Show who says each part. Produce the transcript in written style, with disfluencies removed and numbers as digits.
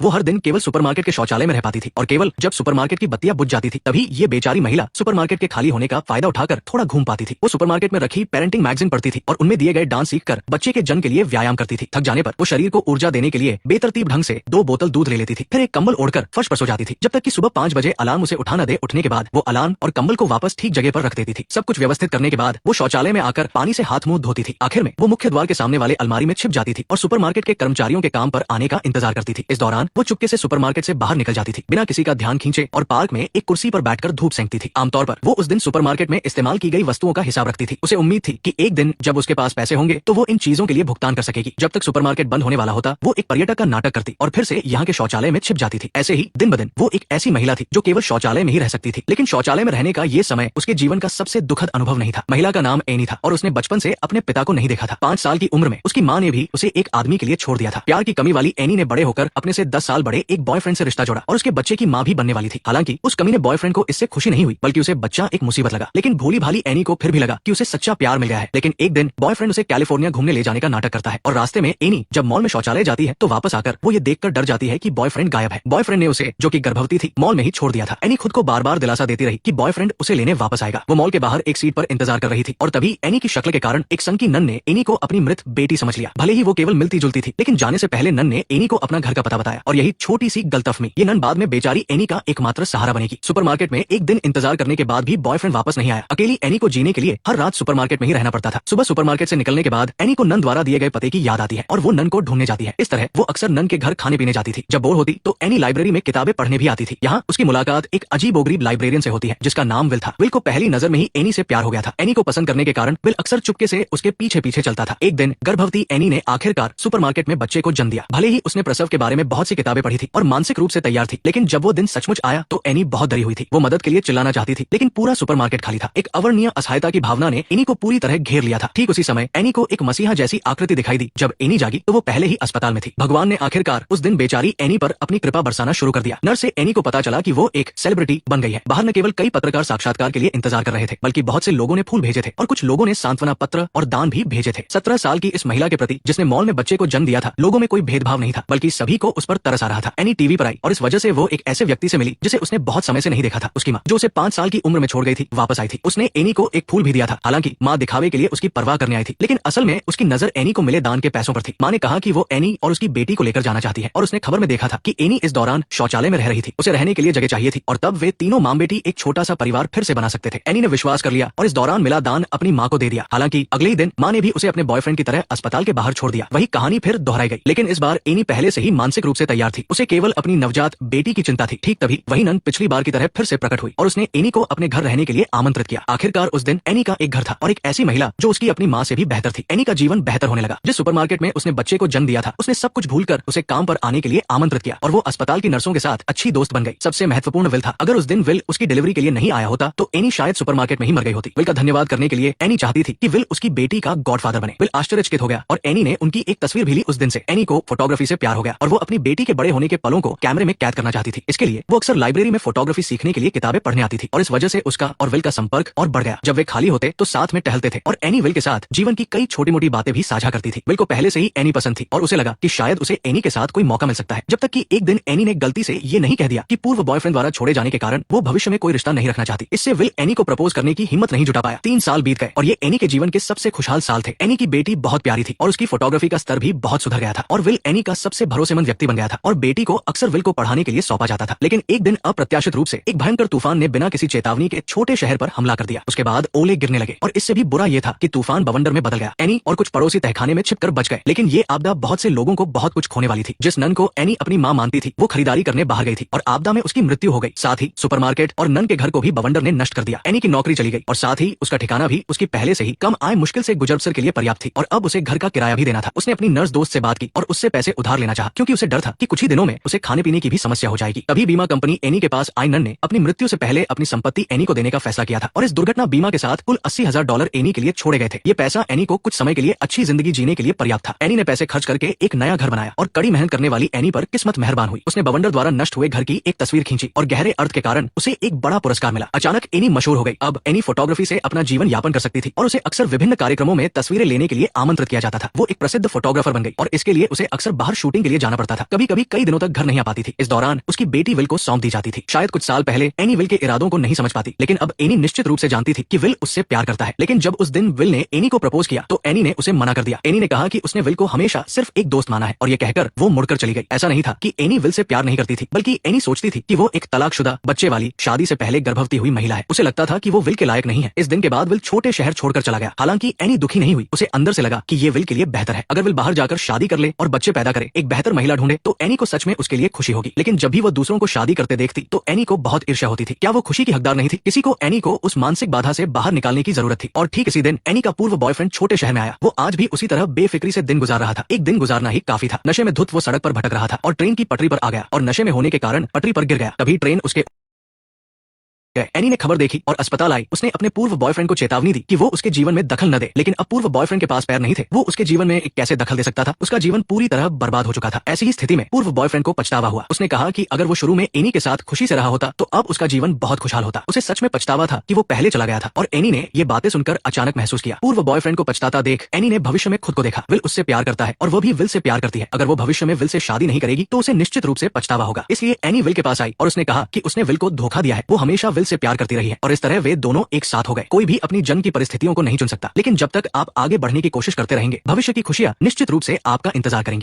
Speaker 1: वो हर दिन केवल सुपरमार्केट के शौचालय में रह पाती थी और केवल जब सुपरमार्केट की बत्तियां बुझ जाती थी तभी ये बेचारी महिला सुपरमार्केट के खाली होने का फायदा उठाकर थोड़ा घूम पाती थी। वो सुपरमार्केट में रखी पेरेंटिंग मैगजीन पढ़ती थी और उनमें दिए गए डांस सीखकर बच्चे के जन्म के लिए व्यायाम करती थी। थक जाने पर वो शरीर को ऊर्जा देने के लिए बेतरतीब ढंग से 2 बोतल दूध ले लेती थी, फिर एक कंबल ओढ़कर फर्श पर सो जाती थी, जब तक कि सुबह 5 बजे अलार्म उसे उठा न दे। उठने के बाद वो अलार्म और कंबल को वापस ठीक जगह पर रख देती थी। सब कुछ व्यवस्थित करने के बाद वो शौचालय में आकर पानी से हाथ मुंह धोती थी। आखिर में वो मुख्य द्वार के सामने वाले अलमारी में छिप जाती थी और सुपरमार्केट के कर्मचारियों के काम पर आने का इंतजार करती थी। इस दौरान वो चुपके से सुपरमार्केट से बाहर निकल जाती थी बिना किसी का ध्यान खींचे और पार्क में एक कुर्सी पर बैठकर धूप सेंकती थी। आमतौर पर वो उस दिन सुपरमार्केट में इस्तेमाल की गई वस्तुओं का हिसाब रखती थी। उसे उम्मीद थी कि एक दिन जब उसके पास पैसे होंगे तो वो इन चीजों के लिए भुगतान कर सकेगी। जब तक सुपरमार्केट बंद होने वाला होता वो एक पर्यटक का नाटक करती और फिर से यहाँ के शौचालय में छिप जाती थी। ऐसे ही दिन ब दिन वो एक ऐसी महिला थी जो केवल शौचालय में ही रह सकती थी, लेकिन शौचालय में रहने का ये समय उसके जीवन का सबसे दुखद अनुभव नहीं था। महिला का नाम एनी था और उसने बचपन से अपने पिता को नहीं देखा था। 5 साल की उम्र में उसकी माँ ने भी उसे एक आदमी के लिए छोड़ दिया था। प्यार की कमी वाली एनी ने बड़े होकर अपने से 10 साल बड़े एक बॉयफ्रेंड से रिश्ता जोड़ा और उसके बच्चे की माँ भी बनने वाली थी। हालांकि उस कमीने बॉयफ्रेंड को इससे खुशी नहीं हुई बल्कि उसे बच्चा एक मुसीबत लगा। लेकिन भोली भाली एनी को फिर भी लगा कि उसे सच्चा प्यार मिल गया है। लेकिन एक दिन बॉयफ्रेंड उसे कैलिफोर्निया घूमने ले जाने का नाटक करता है और रास्ते में एनी जब मॉल में शौचालय जाती है तो वापस आकर वो ये देखकर डर जाती है कि बॉयफ्रेंड गायब है। बॉयफ्रेंड ने उसे, जो कि गर्भवती थी, मॉल में ही छोड़ दिया था। एनी खुद को बार बार दिलासा देती रही कि बॉयफ्रेंड उसे लेने वापस आएगा। वो मॉल के बाहर एक सीट पर इंतजार कर रही थी और तभी एनी की शक्ल के कारण एक संकी नन ने एनी को अपनी मृत बेटी समझ लिया। भले ही वो केवल मिलती जुलती थी, लेकिन जाने से पहले नन ने एनी को अपना घर का पता बताया और यही छोटी सी गलतफहमी ये नन बाद में बेचारी एनी का एकमात्र सहारा बनेगी। सुपरमार्केट में एक दिन इंतजार करने के बाद भी बॉयफ्रेंड वापस नहीं आया। अकेली एनी को जीने के लिए हर रात सुपरमार्केट में ही रहना पड़ता था। सुबह सुपरमार्केट से निकलने के बाद एनी को नन द्वारा दिए गए पते की याद आती है और वो नन को ढूंढने जाती है। इस तरह वो अक्सर नन के घर खाने पीने जाती थी। जब बोर होती तो एनी लाइब्रेरी में किताबें पढ़ने भी आती थी। यहाँ उसकी मुलाकात एक अजीबोगरीब लाइब्रेरियन से होती है जिसका नाम विल था। विल को पहली नजर में ही एनी से प्यार हो गया था। एनी को पसंद करने के कारण विल अक्सर चुपके से उसके पीछे पीछे चलता था। एक दिन गर्भवती एनी ने आखिरकार सुपरमार्केट में बच्चे को जन्म दिया। भले ही उसने प्रसव के बारे में बहुत सी किताबें पढ़ी थी और मानसिक रूप से तैयार थी, लेकिन जब वो दिन सचमुच आया तो एनी बहुत डरी हुई थी। वो मदद के लिए चिल्लाना चाहती थी, लेकिन पूरा सुपरमार्केट खाली था। एक अवर्णनीय असहायता की भावना ने एनी को पूरी तरह घेर लिया था। ठीक उसी समय एनी को एक मसीहा जैसी आकृति दिखाई दी। जब एनी जागी तो वो पहले ही अस्पताल में थी। भगवान ने आखिरकार उस दिन बेचारी एनी पर अपनी कृपा बरसाना शुरू कर दिया। नर्स से एनी को पता चला कि वो एक सेलिब्रिटी बन गई है। बाहर न केवल कई पत्रकार साक्षात्कार के लिए इंतजार कर रहे थे, बल्कि बहुत से लोगों ने फूल भेजे थे और कुछ लोगों ने सांत्वना पत्र और दान भी भेजे थे। 17 साल की इस महिला के प्रति जिसने मॉल में बच्चे को जन्म दिया था, लोगों में कोई भेदभाव नहीं था, बल्कि सभी को उस पर तरस आ रहा था। एनी टीवी पर आई और इस वजह से वो एक ऐसे व्यक्ति से मिली जिसे उसने बहुत समय से नहीं देखा था। उसकी माँ, जो उसे 5 साल की उम्र में छोड़ गई थी, वापस आई थी। उसने एनी को एक फूल भी दिया था। हालांकि माँ दिखावे के लिए उसकी परवाह करने आई थी, लेकिन असल में उसकी नजर एनी को मिले दान के पैसों पर थी। माँ ने कहा कि वो एनी और उसकी बेटी को लेकर जाना चाहती है और उसने खबर में देखा था कि एनी इस दौरान शौचालय में रह रही थी। उसे रहने के लिए जगह चाहिए थी और तब वे तीनों माँ बेटी एक छोटा सा परिवार फिर से बना सकते थे। एनी ने विश्वास कर लिया और इस दौरान मिला दान अपनी माँ को दे दिया। हालांकि अगले ही दिन माँ ने भी उसे अपने बॉयफ्रेंड की तरह अस्पताल के बाहर छोड़ दिया। वही कहानी फिर दोहराई गई, लेकिन इस बार एनी पहले से ही मानसिक रूप से तैयार थी। उसे केवल अपनी नवजात बेटी की चिंता थी। ठीक तभी वही नन पिछली बार की तरह फिर से प्रकट हुई और उसने एनी को अपने घर रहने के लिए आमंत्रित किया। आखिरकार उस दिन एनी का एक घर था और एक ऐसी महिला जो उसकी अपनी माँ से भी बेहतर थी। एनी का जीवन बेहतर होने लगा। जिस सुपरमार्केट में उसने बच्चे को जन्म दिया था, उसने सब कुछ भूलकर उसे काम पर आने के लिए आमंत्रित किया और वो अस्पताल की नर्सों के साथ अच्छी दोस्त बन गई। सबसे महत्वपूर्ण विल था। अगर उस दिन विल उसकी डिलीवरी के लिए नहीं आया होता तो एनी शायद सुपरमार्केट में ही मर गई होती। विल का धन्यवाद करने के लिए एनी चाहती थी कि विल उसकी बेटी का गॉडफादर बने। विल आश्चर्यचकित हो गया और एनी ने उनकी एक तस्वीर भी ली। उस दिन से एनी को फोटोग्राफी से प्यार हो गया और वो अपनी बेटी के बड़े होने के पलों को कैमरे में कैद करना चाहती थी। इसके लिए वो अक्सर लाइब्रेरी में फोटोग्राफी सीखने के लिए किताबें पढ़ने आती थी और इस वजह से उसका और विल का संपर्क और बढ़ गया। जब वे खाली होते तो साथ में टहलते थे और एनी विल के साथ जीवन की कई छोटी मोटी बातें भी साझा करती थी। विल को पहले से ही एनी पसंद थी और उसे लगा कि शायद उसे एनी के साथ कोई मौका मिल सकता है। जब तक कि एक दिन एनी ने गलती से ये नहीं कह दिया कि पूर्व बॉयफ्रेंड द्वारा छोड़े जाने के कारण वो भविष्य में कोई रिश्ता नहीं रखना चाहती। इससे विल एनी को प्रपोज करने की हिम्मत नहीं जुटा पाया। 3 साल बीत गए और ये एनी के जीवन के सबसे खुशहाल साल थे। एनी की बेटी बहुत प्यारी थी और उसकी फोटोग्राफी का स्तर भी बहुत सुधर गया था और विल एनी का सबसे भरोसेमंद व्यक्ति बन गया था और बेटी को अक्सर विल को पढ़ाने के लिए सौंपा जाता था। लेकिन एक दिन अप्रत्याशित रूप से एक भयंकर तूफान ने बिना किसी चेतावनी के छोटे शहर पर हमला कर दिया। उसके बाद ओले गिरने लगे और इससे भी बुरा ये था कि तूफान बवंडर में बदल गया। एनी और कुछ पड़ोसी तहखाने में छिपकर बच गए, लेकिन ये आपदा बहुत से लोगों को बहुत कुछ खोने वाली थी। जिस नन को एनी अपनी माँ मानती थी वो खरीदारी करने बाहर गई थी और आपदा में उसकी मृत्यु हो गई। साथ ही सुपरमार्केट और नन के घर को भी बवंडर ने नष्ट कर दिया। एनी की नौकरी चली गई और साथ ही उसका ठिकाना भी उसकी पहले से ही कम आय मुश्किल से गुजर बसर के लिए पर्याप्त थी और अब उसे घर का किराया भी देना था। उसने अपनी नर्स दोस्त से बात की और उससे पैसे उधार लेना चाहा, क्योंकि उसे डर था कि कुछ ही दिनों में उसे खाने पीने की भी समस्या हो जाएगी। तभी बीमा कंपनी एनी के पास आई। नन ने अपनी मृत्यु से पहले अपनी संपत्ति एनी को देने का फैसला किया था और इस दुर्घटना बीमा के साथ कुल $80,000 एनी के लिए छोड़े गए थे। ये पैसा एनी को कुछ समय के लिए अच्छी जिंदगी जीने के लिए पर्याप्त था। एनी ने पैसे खर्च करके एक नया घर बनाया और कड़ी मेहनत करने वाली एनी पर किस्मत मेहरबान हुई। उसने बवंडर द्वारा नष्ट हुए घर की एक तस्वीर खींची और गहरे अर्थ के कारण उसे एक बड़ा पुरस्कार मिला। अचानक एनी मशहूर हो गई। अब एनी फोटोग्राफी से अपना जीवन यापन कर सकती थी और उसे अक्सर विभिन्न कार्यक्रमों में तस्वीरें लेने के लिए आमंत्रित किया जाता था। वो एक प्रसिद्ध फोटोग्राफर बन गई और इसके लिए उसे अक्सर बाहर शूटिंग के लिए जाना पड़ता था। कभी कभी कई दिनों तक घर नहीं आ पाती थी। इस दौरान उसकी बेटी विल को सौंप दी जाती थी। शायद कुछ साल पहले एनी विल के इरादों को नहीं समझ पाती, लेकिन अब एनी निश्चित रूप से जानती थी कि विल उससे प्यार करता है। लेकिन जब उस दिन विल ने एनी को प्रपोज किया तो एनी ने उसे मना कर दिया। एनी ने कहा कि उसने विल को हमेशा सिर्फ एक दोस्त माना है और ये कहकर वो मुड़कर चली गई। ऐसा नहीं था कि एनी विल से प्यार नहीं करती थी, बल्कि एनी सोचती थी कि वो एक तलाकशुदा, बच्चे वाली, शादी से पहले गर्भवती हुई महिला है। उसे लगता था कि वो विल के लायक नहीं है। इस दिन के बाद विल छोटे शहर छोड़कर चला गया। हालांकि एनी दुखी नहीं हुई। उसे अंदर से लगा कि ये विल के लिए बेहतर है। अगर विल बाहर जाकर शादी कर ले और बच्चे पैदा करे, एक बेहतर महिला ढूंढे, तो एनी को सच में उसके लिए खुशी होगी। लेकिन जब भी वो दूसरों को शादी करते देखती तो एनी को बहुत ईर्ष्या होती थी। क्या वो खुशी की हकदार नहीं थी? किसी को एनी को उस मानसिक बाधा से बाहर निकालने की जरूरत थी। और ठीक इसी दिन एनी का पूर्व बॉयफ्रेंड छोटे शहर में आया। वो आज भी उसी तरह बेफिक्री से दिन गुजार रहा था। एक दिन गुजारना ही काफी था। नशे में धुत वो सड़क पर भटक रहा था और ट्रेन की पटरी पर आ गया और नशे में होने के कारण पटरी पर गिर गया। तभी ट्रेन उसके एनी ने खबर देखी और अस्पताल आई। उसने अपने पूर्व बॉयफ्रेंड को चेतावनी दी कि वो उसके जीवन में दखल न दे, लेकिन अब पूर्व बॉयफ्रेंड के पास पैर नहीं थे। वो उसके जीवन में कैसे दखल दे सकता था? उसका जीवन पूरी तरह बर्बाद हो चुका था। ऐसी ही स्थिति में पूर्व बॉयफ्रेंड को पछतावा हुआ। उसने कहा कि अगर वो शुरू में एनी के साथ खुशी से रहा होता तो अब उसका जीवन बहुत खुशहाल होता। उसे सच में पछतावा था कि वो पहले चला गया था। और एनी ने ये बातें सुनकर अचानक महसूस किया। पूर्व बॉयफ्रेंड को पछताता देख एनी ने भविष्य में खुद को देखा। विल उससे प्यार करता है और वो भी विल से प्यार करती है। अगर वो भविष्य में विल से शादी नहीं करेगी तो उसे निश्चित रूप से पछतावा होगा। इसलिए एनी विल के पास आई और उसने कहा कि उसने विल को धोखा दिया है। वो हमेशा विल से प्यार करती रही है और इस तरह वे दोनों एक साथ हो गए। कोई भी अपनी जन्म की परिस्थितियों को नहीं चुन सकता, लेकिन जब तक आप आगे बढ़ने की कोशिश करते रहेंगे, भविष्य की खुशियां निश्चित रूप से आपका इंतजार करेंगी।